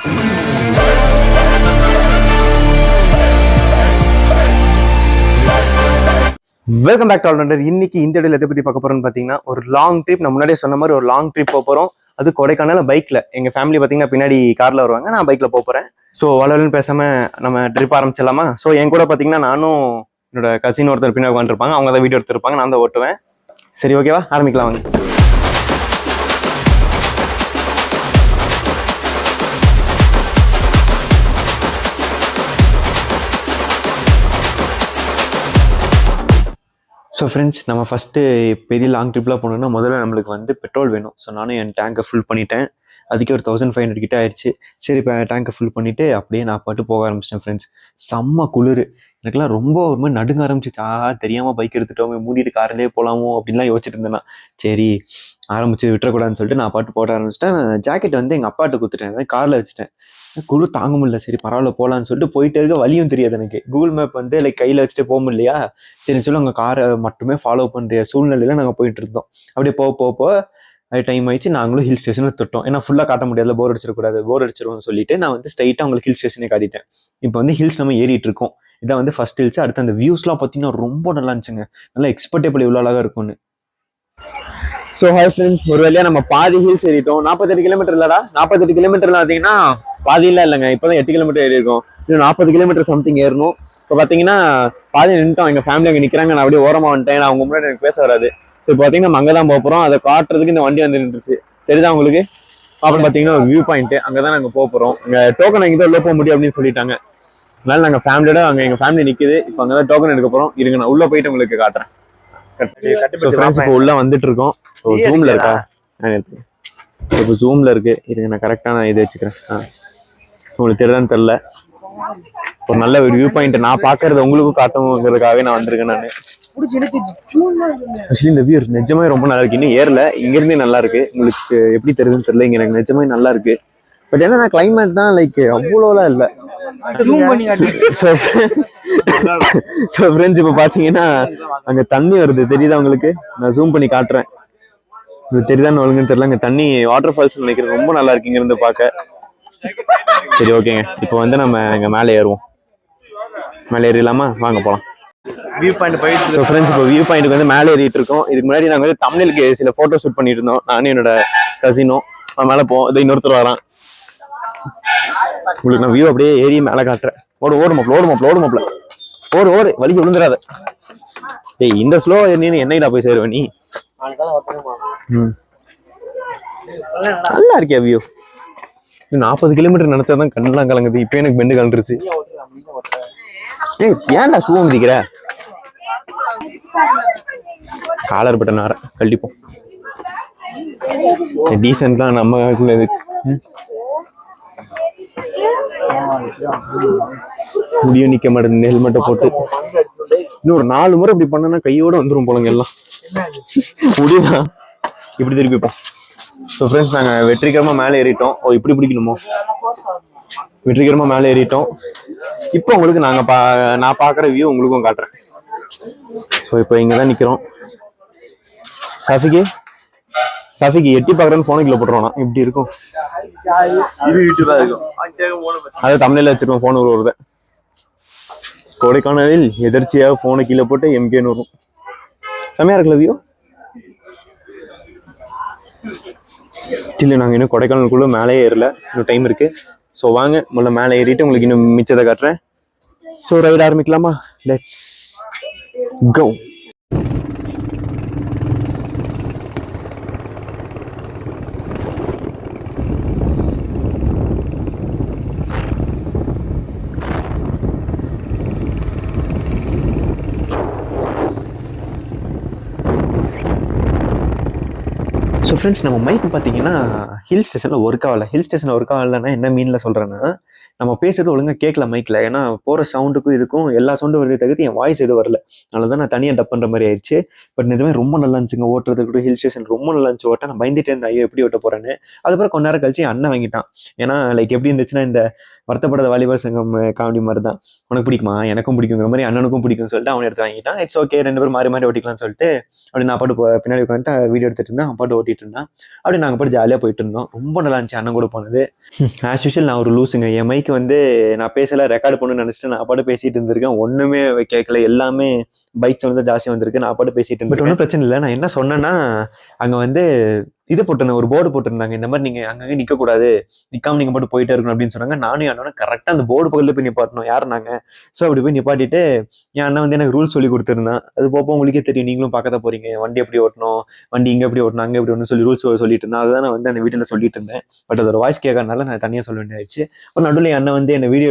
Welcome back to allrounder. இன்னைக்கு இந்த இடத்துல எதை பத்தி பார்க்க போறோம்னு பாத்தீங்கன்னா, ஒரு லாங் ட்ரிப். நான் முன்னாடியே சொன்ன மாதிரி ஒரு லாங் ட்ரிப் போறோம். அது கொடைக்கானல் பைக்ல. எங்க ஃபேமிலி பாத்தீங்கன்னா பின்னாடி கார்ல வருவாங்க, நான் பைக்ல போறேன். ஸோ வளவலன்னு பேசாம நம்ம ட்ரிப் ஆரம்பிச்சிடலாமா? ஸோ என் கூட பாத்தீங்கன்னா நானும் என்னோட கசின் ஒருத்தர் பின்னாடி உட்காந்துருப்பாங்க. அவங்க தான் வீடியோ எடுத்துருப்பாங்க, நான் தான் ஓட்டுவேன். சரி, ஓகேவா? ஆரம்பிக்கலாம் வாங்க. ஸோ ஃப்ரெண்ட்ஸ், நம்ம ஃபஸ்ட்டு பெரிய லாங் ட்ரிப்லாம் போனோம்னா முதல்ல நம்மளுக்கு வந்து பெட்ரோல் வேணும். ஸோ நானும் என் டேங்கை ஃபுல் பண்ணிட்டேன். அதுக்கே ஒரு 1500 கிட்ட ஆயிடுச்சு. சரி, இப்போ டேங்கை ஃபுல் பண்ணிவிட்டு அப்படியே நான் பாட்டு போக ஆரம்பிச்சிட்டேன் ஃப்ரெண்ட்ஸ். செம்ம குளிர். எனக்குலாம் ரொம்ப ஒரு மாதிரி நடுங்க ஆரம்பிச்சிச்சு. தெரியாமல் பைக் எடுத்துட்டோம், மூடிட்டு காரிலே போகலாமோ அப்படின்லாம் யோசிச்சுட்டு இருந்தேன்னா, சரி ஆரம்பிச்சு விட்டுறக்கூடாதுன்னு சொல்லிட்டு நான் பாட்டு போட ஆரம்பிச்சிட்டேன். ஜாக்கெட் வந்து எங்கள் அப்பாட்ட கொடுத்துட்டேன், காரில் வச்சுட்டேன். குளிர் தாங்க முடியல. சரி பரவாயில்ல போகலான்னு சொல்லிட்டு போயிட்டே இருக்க. வழியும் தெரியாது எனக்கு. கூகுள் மேப் வந்து கையில் வச்சுட்டு போக முடியலையா? சரின்னு சொல்லி அங்கே காரை மட்டுமே ஃபாலோ பண்ணுற சூழ்நிலையில் நாங்கள் போயிட்டு இருந்தோம். அப்படியே போக அது டைம் ஆயிடுச்சு. நாங்களும் ஹில் ஸ்டேஷனில் தொட்டோம். ஏன்னா ஃபுல்லாக காட்ட முடியாதுல, போர் அடிச்சிருவோம்னு சொல்லிட்டு நான் வந்து ஸ்ட்ரைட்டாக உங்களுக்கு ஹில் ஸ்டேஷனே காட்டிட்டேன். இப்போ வந்து ஹில்ஸ் நம்ம ஏறிட்டு இருக்கோம். இதான் வந்து ஃபர்ஸ்ட் ஹில்ஸ். அடுத்து அந்த வியூஸ்லாம் பார்த்தீங்கன்னா ரொம்ப நல்லா இருந்துச்சுங்க. நல்லா எக்ஸ்பெக்டபிள் இவ்வளோ அழகாக இருக்கும்னு. ஸோ ஹாய் ஃப்ரெண்ட்ஸ், ஒரு வழியாக நம்ம பாதி ஹில்ஸ் ஏறிட்டோம். 48 கிலோமீட்டர் இல்லடா, 48 கிலோமீட்டர்ல பார்த்தீங்கன்னா பாதியெல்லாம் இல்லைங்க. இப்போதான் 8 கிலோமீட்டர் ஏறி இருக்கும். இன்னும் 40 கிலோமீட்டர் சம்திங் ஏறணும். இப்போ பார்த்தீங்கன்னா பாதி நின்றுட்டோம். எங்கள் ஃபேமிலி அங்கே நிற்கிறாங்க, நான் அப்படியே ஓரமாக வந்துட்டேன். நான் அவங்க முன்னாடி எனக்கு பேச வராது. இப்போ பார்த்தீங்கன்னா நம்ம அங்கே தான் போகிறோம். அதை காட்டுறதுக்கு இந்த வண்டி வந்து நின்றுச்சு. தெரியுதா உங்களுக்கு? அப்புறம் பார்த்தீங்கன்னா ஒரு வியூ பாயிண்ட், அங்கே தான் நாங்கள் போகிறோம். இங்கே டோக்கன் அங்கே தான் உள்ள போக முடியும் அப்படின்னு சொல்லிட்டாங்க. அதனால நாங்கள் ஃபேமிலியோட அங்கே எங்கள் ஃபேமிலி நிற்குது. இப்போ அங்கே தான் டோக்கன் எடுக்க போகிறோம். இருங்க, நான் உள்ளே போயிட்டு உங்களுக்கு காட்டுறேன். இப்போ உள்ள வந்துட்டு இருக்கோம். ஜூம்ல இருக்கா? இப்போ ஜூம்ல இருக்கு. இருங்க, நான் கரெக்டாக நான் இதை வச்சுக்கிறேன். உங்களுக்கு தெரியுதான்னு தெரியல. ஒரு நல்ல ஒரு வியூ பாயிண்ட் நான் பாக்குறது உங்களுக்கும் காட்டணுங்கிறதுக்காகவே நான் வந்திருக்கேன். நான் ஆக்சுவலி இந்த வியூ நிஜமே ரொம்ப நல்லா இருக்கு. இன்னும் ஏறல, இங்க இருந்தே நல்லா இருக்கு. உங்களுக்கு எப்படி தெரியுதுன்னு தெரியல. இங்க எனக்கு நிஜமே நல்லா இருக்கு. பட் ஏன்னா கிளைமேட் தான் அவ்வளோலாம் இல்லை. ஃப்ரெண்ட்ஸ், இப்போ பாத்தீங்கன்னா அங்க தண்ணி வருது, தெரியுதா உங்களுக்கு? நான் ஜூம் பண்ணி காட்டுறேன். இது தெரியுதான்னு ஒழுங்குன்னு தெரியல. அங்க தண்ணி வாட்டர் ஃபால்ஸ் நினைக்கிறேன். ரொம்ப நல்லா இருக்கு இங்க இருந்து பார்க்க. சரி, ஓகேங்க. இப்போ வந்து நம்ம இங்க மேலே ஏறுவோம். மேலே ஏறிடலாமா? வாங்க போகலாம். வியூ பாயிண்ட் போயிட்டு ஃப்ரெண்ட்ஸ், இப்போ வியூ பாயிண்ட்டுக்கு வந்து மேலே ஏறிட்டு இருக்கோம். இதுக்கு முன்னாடி நாங்கள் வந்து தமிழுக்கு சில ஃபோட்டோ ஷூட் பண்ணிட்டு இருந்தோம், நானும் என்னோட கசினும். மேலே போவோம். இதை இன்னொருத்தர் வரான். உங்களுக்கு நான் வியூ அப்படியே ஏறி மேலே காட்டுறேன். ஓடு வலிக்கு விழுந்துடாத. டேய், இந்த ஸ்லோ ஏறினு என்னைடா போய் சேருவ நீ? நல்லா இருக்கியா வியூ? 40 கிலோமீட்டர் நினைச்சாதான் கண்ணெல்லாம் கலங்குது. இப்ப எனக்கு பெண்டு கலந்துருச்சு. ஏய், ஏன்டா ஷூ மிதிக்கிற? காலர் பட்டன் நேரம் கண்டிப்போம். டீசென்ட் தான் நம்ம முடியும் நிக்க மாட்டேன். ஹெல்மெட்டை போட்டு இன்னும் ஒரு 4 முறை இப்படி பண்ணனா கையோட வந்துரும் போலங்க எல்லாம். முடியுதான்? இப்படி திருப்பிப்போம். ஸோ ஃப்ரெண்ட்ஸ், நாங்கள் வெற்றிகரமாக மேலே ஏறிட்டோம். இப்படி பிடிக்கணுமோ? வெற்றிகரமாக மேலே ஏறிட்டோம். இப்போ உங்களுக்கு நான் பார்க்குற வியூ உங்களுக்கும் காட்டுறேன். ஸோ இப்போ இங்கே தான் நிற்கிறோம். சஃபிக்கு எட்டி பார்க்குறேன்னு ஃபோனுக்குள்ள போட்டுருவோம். இப்படி இருக்கும். இது யூடியூப் தான் இருக்கும். அதை தமிழில் வச்சிருக்கோம். ஃபோன் வருது. கொடைக்கானலில் எதிர்ச்சியாக ஃபோனை கீழே போட்டு எம்கேன்னு வரும். செம்மையா இருக்குல்ல வியூ? இல்லை, நாங்கள் இன்னும் கொடைக்கானலுக்குள்ள மேலே ஏறல, இன்னும் டைம் இருக்கு. ஸோ வாங்க முதல்ல மேலே ஏறிட்டு உங்களுக்கு இன்னும் மிச்சத்தை காட்டுறேன். ஸோ ரைட் ஆரம்பிக்கலாமா? Let's go. ஸோ ஃப்ரெண்ட்ஸ், நம்ம மைக்கு பார்த்தீங்கன்னா ஹில் ஸ்டேஷனில் ஒர்க் ஆகலை. ஹில் ஸ்டேஷனில் ஒர்க் ஆகலைன்னா என்ன மீனில் சொல்கிறேன்னா, நம்ம பேசுறது ஒழுங்காக கேட்கல மைக்கில். ஏன்னா போகிற சவுண்டுக்கும் இதுக்கும் எல்லா சவுண்டும் வருது தவிர்த்து என் வாய்ஸ் எதுவும் வரல. அதனால தான் நான் தனியாக டப் பண்ணுற மாதிரி ஆயிடுச்சு. பட் நிஜமே ரொம்ப நல்லா இருந்துச்சுங்க ஓட்டுறதுக்கு கூட. ஹில் ஸ்டேஷன் ரொம்ப நல்லா இருந்துச்சு ஓட்ட. நான் பயந்துட்டே இருந்தேன், ஐயோ எப்படி ஓட்ட போகிறேன்னு. அதுக்கப்புறம் கொஞ்ச நேரம் கழிச்சு அண்ணன் வாங்கிட்டான். ஏன்னா லைக் எப்படி இருந்துச்சுன்னா இந்த வருத்தப்படாத வாலிபால் சங்கம் காமெடி மாதிரி தான். உனக்கு பிடிக்குமா, எனக்கும் பிடிக்குங்கிற மாதிரி அண்ணனுக்கும் பிடிக்கும்னு சொல்லிட்டு அவன் எடுத்து வாங்கிட்டான். இட்ஸ் ஓகே, 2 பேரும் மாறி மாறி ஓட்டிக்கலாம்னு சொல்லிட்டு அப்படி நான் பாட்டு பின்னாடி உட்காந்துட்டு வீடியோ எடுத்துட்டு இருந்தேன், அவன் பாட்டு ஓட்டிட்டு இருந்தான். அப்படி நாங்கள் பாட்டு ஜாலியாக போயிட்டு இருந்தோம். ரொம்ப நல்லா இருந்துச்சு அண்ணன் கூட போனது. ஆஸ் யூஷுவல் நான் ஒரு லூஸுங்க. என் மைக்கு வந்து நான் பேசல ரெக்கார்டு பண்ணணும்னு நினச்சிட்டு நான் பாட்டு பேசிட்டு இருந்திருக்கேன். ஒன்றுமே கேட்கல, எல்லாமே பைக் சவுண்ட் தான் ஜாஸ்தியாக வந்திருக்கு. நான் பாட்டு பேசிட்டு இருந்தேன். பட் ஒன்றும் பிரச்சனை இல்லை. நான் என்ன சொன்னேன்னா அங்கே வந்து இது போட்டிருந்தேன், ஒரு போர்டு போட்டிருந்தாங்க, இந்த மாதிரி நீங்கள் அங்கங்கே நிற்கக்கூடாது, நிற்காம நீங்கள் மட்டும் போயிட்டே இருக்கணும் அப்படின்னு சொன்னாங்க. நானும் அண்ணன் கரெக்டாக அந்த போர்டு பக்கத்தில் போய் நிப்பாட்டணும். யார் நாங்கள்? ஸோ அப்படி போய் நிப்பாட்டிட்டு என் அண்ணன் வந்து எனக்கு ரூல்ஸ் சொல்லி கொடுத்துருந்தான். அது போப்போ உங்களுக்கே தெரியும், நீங்களும் பார்க்க தான் போறீங்க, வண்டி எப்படி ஓட்டணும், வண்டி இங்கே எப்படி ஓட்டணும், அங்கே எப்படி ஓட்டணும் சொல்லி ரூல்ஸ் சொல்லிட்டு இருந்தேன். அதுதான் நான் வந்து அந்த வீட்டில் சொல்லிட்டு இருந்தேன். பட் அதோட வாய்ஸ் கேட்கறதுனால நான் தனியாக சொல்ல வேண்டியாச்சு. ஒரு நடுவில் என் அண்ணன் வந்து என்ன வீடியோ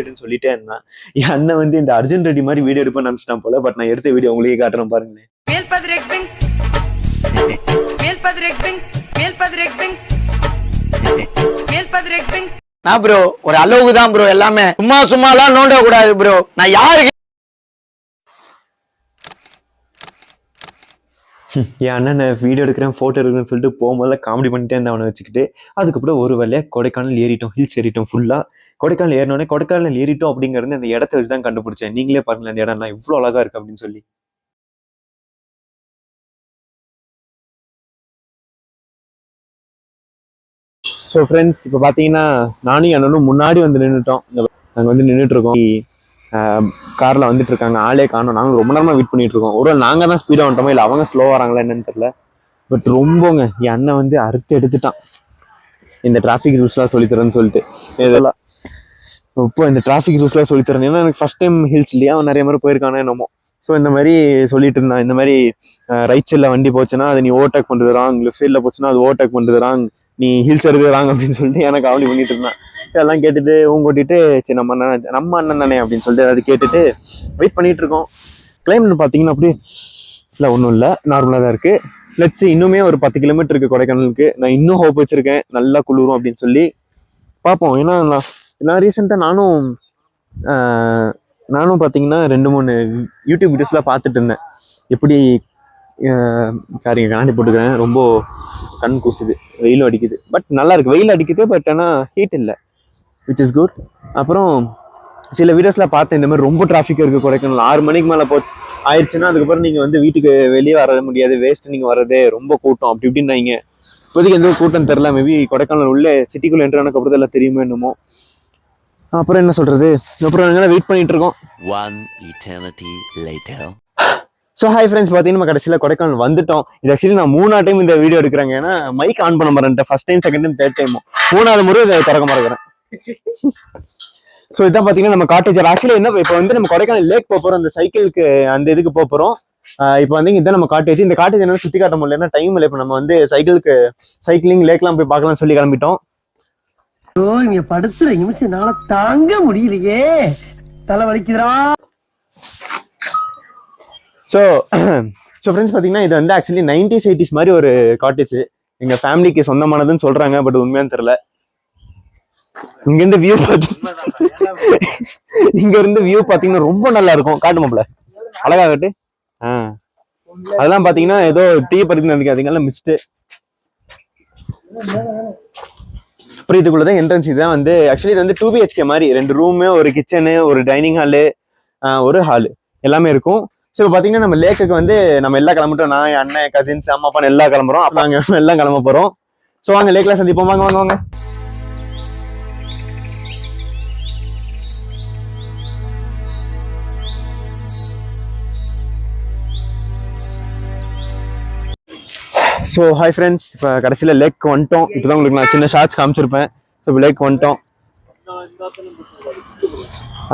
எடுன்னு சொல்லிட்டே இருந்தான். என் அண்ணன் வந்து இந்த அர்ஜுன் ரெட்டி மாதிரி வீடியோ எடுப்பேன்னு நினச்சிட்டான் போல. பட் நான் எடுத்த வீடியோ உங்களுக்கே காட்டுறேன் பாருங்களேன். நான் ப்ரோ ஒரு அளவுக்கு தான் ப்ரோ, எல்லாமே சும்மா எல்லாம் நோண்ட கூடாது ப்ரோ. நான் யாருக்கு என் அண்ணன் வீடியோ எடுக்கிறேன் ஃபோட்டோ எடுக்கிறேன்னு சொல்லிட்டு போகும்போது காமெடி பண்ணிட்டே இருந்தேன் அவனை வச்சுக்கிட்டு. அதுக்கப்புறம் ஒரு வேலையாக கொடைக்கானல் ஏறிட்டோம், ஹில்ஸ் ஏறிட்டோம் ஃபுல்லாக. கொடைக்கானல் ஏறினோடனே கொடைக்கானல் ஏறிட்டோம் அப்படிங்கிறது அந்த இடத்த வச்சு தான் கண்டுபிடிச்சேன். நீங்களே பாருங்களேன் அந்த இடம்லாம் இவ்வளோ அழகா இருக்கு அப்படின்னு சொல்லி. ஸோ ஃப்ரெண்ட்ஸ், இப்போ பார்த்தீங்கன்னா நானும் அண்ணனும் முன்னாடி வந்து நின்றுட்டோம். நாங்கள் வந்து நின்றுட்டு இருக்கோம், காரில் வந்துட்டு இருக்காங்க, ஆளே காணோம். நாங்கள் ரொம்ப நேரமாக வெயிட் பண்ணிட்டு இருக்கோம். ஒருவேளை நாங்கள் தான் ஸ்பீடாக வந்துட்டோமோ இல்லை அவங்க ஸ்லோ வராங்களா என்னன்னு தெரியல. பட் ரொம்பங்க என் அண்ணன் வந்து அறுத்து எடுத்துட்டான் இந்த டிராஃபிக் ரூல்ஸ்லாம் சொல்லித்தரேன்னு சொல்லிட்டு. இதெல்லாம் இப்போ இந்த டிராஃபிக் ரூல்ஸ்லாம் சொல்லித்தரேன். ஏன்னா எனக்கு ஃபர்ஸ்ட் டைம் ஹில்ஸ் இல்லையா, அவன் நிறைய மாதிரி போயிருக்கானே என்னமோ. ஸோ இந்த மாதிரி சொல்லிட்டு இருந்தான், இந்த மாதிரி ரைட் சைடில் வண்டி போச்சுன்னா அதை நீ ஓவர்டேக் பண்ணுறது ராங், லெஃப்ட் சைடில் போச்சுன்னா அது ஓவர்டேக் பண்ணுறது ராங், நீ ஹில்ஸ் எடுக்கிறாங்க அப்படின்னு சொல்லிட்டு எனக்கு காமெடி பண்ணிட்டு இருந்தான். சரி எல்லாம் கேட்டுட்டு ஊங்கோட்டிட்டு சரி நம்ம அண்ணன் தானே அப்படின்னு சொல்லிட்டு அது கேட்டுட்டு வெயிட் பண்ணிட்டு இருக்கோம். கிளைமேட் பார்த்தீங்கன்னா அப்படியே இல்லை ஒன்றும் இல்லை, நார்மலாக தான் இருக்குது. லெட்ஸ் இன்னுமே ஒரு 10 கிலோமீட்டர் இருக்குது கொடைக்கானலுக்கு. நான் இன்னும் ஹோப் வச்சுருக்கேன் நல்லா குளிரும் அப்படின்னு சொல்லி பார்ப்போம். ஏன்னா நான் ரீசெண்டாக நானும் பார்த்தீங்கன்னா 2-3 யூடியூப் வீடியோஸ்லாம் பார்த்துட்டு இருந்தேன். எப்படி சரிங்க கண்ணாடி போட்டுக்கிறேன், ரொம்ப கண் கூசுது, வெயிலும் அடிக்குது. பட் நல்லா இருக்கு, வெயில் அடிக்குது பட் ஆனால் ஹீட் இல்லை, விச் இஸ் குட். அப்புறம் சில வீடியோஸ்லாம் பார்த்தேன், இந்த மாதிரி ரொம்ப டிராஃபிக் இருக்குது கொடைக்கானல். 6 மணிக்கு மேலே ஆயிடுச்சுன்னா அதுக்கப்புறம் நீங்கள் வந்து வீட்டுக்கு வெளியே வர முடியாது, வேஸ்ட் நீங்கள் வர்றதே, ரொம்ப கூட்டம் அப்படி இப்படின்னு. நீங்கள் இப்போதைக்கு எந்த கூட்டம் தெரில, மேபி கொடைக்கானல் உள்ளே சிட்டிக்குள்ளே என்ட்ரு ஆனதுக்கு அப்புறம் எல்லாம் தெரியுமோ என்னமோ. அப்புறம் என்ன சொல்கிறது, அப்புறம் நாங்கள் வெயிட் பண்ணிட்டு இருக்கோம். ஸோ ஹாய் ஃப்ரெண்ட்ஸ், பார்த்தீங்கன்னா நம்ம கடைசியில் கொடைக்கானல் வந்துட்டோம். இது ஆக்சுவலி நான் 3ஆவது டைம் இந்த வீடியோ எடுக்கிறேங்க. ஏன்னா மைக் ஆன் பண்ண மாட்டேன், first time, second time, third டைமும், 3ஆவது முறை இதை திறக்க மாட்டேங்கிறேன். ஸோ இதான் பார்த்தீங்கன்னா நம்ம காட்டேஜர். ஆக்சுவலி என்ன, இப்போ வந்து நம்ம கொடைக்கானல் லேக் போக போகிறோம், அந்த சைக்கிளுக்கு அந்த இதுக்கு போக போகிறோம். இப்போ வந்து இதான் நம்ம காட்டேஜ். இந்த காட்டேஜ் என்ன சுற்றி காட்ட முடியல, ஏன்னா டைம் இல்லை. இப்போ நம்ம வந்து சைக்கிளிங் லேக்லாம் போய் பார்க்கலாம்னு சொல்லி கிளம்பிட்டோம். இங்க படுத்துற நிமிஷம்னால தாங்க முடியலையே, தலை வலிக்குதுடா. ஸோ ஃப்ரெண்ட்ஸ் பார்த்தீங்கன்னா இது வந்து ஆக்சுவலி 90s 80s மாதிரி ஒரு காட்டேஜ். எங்கள் ஃபேமிலிக்கு சொந்தமானதுன்னு சொல்கிறாங்க, பட் உண்மையானு தெரில. இங்கேருந்து வியூ பார்த்தீங்கன்னா ரொம்ப நல்லா இருக்கும். காட்டு மாப்பிள்ள அழகா காட்டு. அதெல்லாம் பார்த்தீங்கன்னா ஏதோ தீ பறித்து நினைக்காதீங்கல்ல, மிஸ்ட்டு. அப்புறம் இதுக்குள்ளதான் என்ட்ரன்ஸ். இதுதான் வந்து ஆக்சுவலி இது வந்து 2 BHK மாதிரி, 2 ரூமு, ஒரு கிச்சனு, ஒரு டைனிங் ஹாலு, ஒரு ஹாலு எல்லாமே இருக்கும். ஸோ இப்போ பார்த்தீங்கன்னா நம்ம லேக்குக்கு வந்து நம்ம எல்லாம் கிளம்பிட்டோம். நான், என் அண்ணன், கசின்ஸ், அம்மா, அப்பா எல்லாம் கிளம்புறோம். அப்போ நாங்கள் எல்லாம் கிளம்ப போகிறோம். ஸோ வாங்க லேக்கில் சந்திப்போம். வாங்க. ஸோ ஹாய் ஃப்ரெண்ட்ஸ், இப்போ கடைசியில் லேக் வந்துட்டோம். இப்போ தான் உங்களுக்கு நான் சின்ன ஷார்ட்ஸ் காமிச்சிருப்பேன். ஸோ இப்போ லேக் வந்துட்டோம்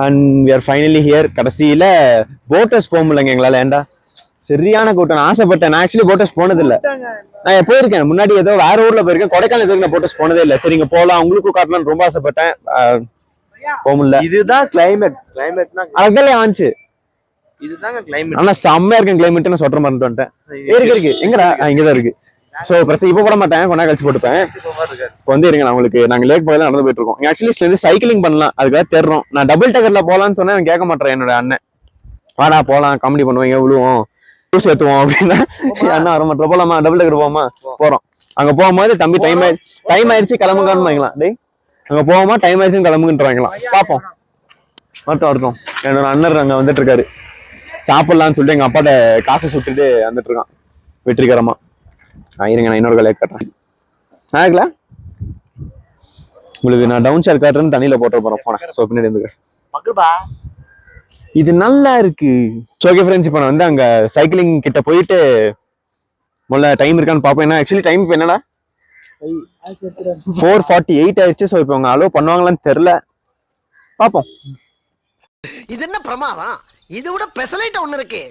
and we are finally here. கடைசியில் போட்டர்ஸ் போக முடியலங்க எங்களால். ஏண்டா சரியான கூட்டம். நான் ஆசைப்பட்டேன், நான் ஆக்சுவலி போட்டர்ஸ் போனதில்லை. நான் போயிருக்கேன் முன்னாடி, ஏதோ வேற ஊரில் போயிருக்கேன். கொடைக்கானல் எதுக்கு நான் போட்டர்ஸ் போனதே இல்லை. சரி இங்கே போகலாம், உங்களுக்கும் காட்டலாம்னு ரொம்ப ஆசைப்பட்டேன், போக முடியல. இதுதான் கிளைமேட் அழகாலே ஆச்சு. இதுதாங்க கிளைமேட். ஆனா செம்மையா இருக்கு கிளைமேட். நான் சொல்ற மாதிரி வந்துட்டேன். இருக்கு எங்கடா, இங்கதான் இருக்கு. ஸோ பிரச்சனை இப்போ போட மாட்டேன், கொஞ்ச நேரம் கழிச்சு போட்டுப்பேன். இப்போ வந்து இருங்க, நான் உங்களுக்கு நாங்கள் லேக் பக்கத்தில் நடந்து போயிட்டு இருக்கோம். ஆக்சுவலி இருந்து சைக்கிளிங் பண்ணலாம், அதுக்காக தேடுறோம். நான் டபுள் டேக்கர்ல போகலான்னு சொன்னேன், அவன் கேட்க மாட்டேன் என்னோட அண்ணன். வாடா போகலாம், காமெடி பண்ணுவோம், விழுவோம், ஜூஸ் ஏற்றுவோம் அப்படின்னா அண்ணா வர மாட்டோம். போகலாமா, டபுள் டேக்கர் போமா? போகிறோம். அங்கே போகும்போது தம்பி டைம் ஆயிடுச்சு கிளம்புங்கன்னு வாங்கலாம். டேய் அங்கே போகாம டைம் ஆயிடுச்சுன்னு கிளம்புங்கன்ட்டு வாங்கலாம். பார்ப்போம். வரட்டும். என்னோட அண்ணர் அங்கே வந்துட்டு இருக்காரு, சாப்பிடலாம்னு சொல்லிட்டு எங்கள் அப்பாட்ட காசை சுட்டுட்டு வந்துட்டு இருக்கான் வெற்றிகரமா. இருங்க, நான் இன்னொரு கலையை காட்டுறேன். ஆகல உங்களுக்கு நான் டவுன் ஷேர் காட்டுறேன்னு தண்ணியில போட்டு போறேன் போனேன். ஸோ பின்னாடி இருந்து இது நல்லா இருக்கு. ஓகே ஃப்ரெண்ட்ஸ், இப்போ நான் வந்து அங்க சைக்கிளிங் கிட்ட போயிட்டு முதல்ல டைம் இருக்கான்னு பார்ப்போம். ஏன்னா ஆக்சுவலி டைம் இப்போ என்னடா 4:48 ஆயிடுச்சு. ஸோ இப்போ அவங்க அலோவ் பண்ணுவாங்களான்னு தெரியல, பார்ப்போம். இது என்ன பிரமாதம்? இது விட பெசலைட் ஒண்ணு இருக்கு.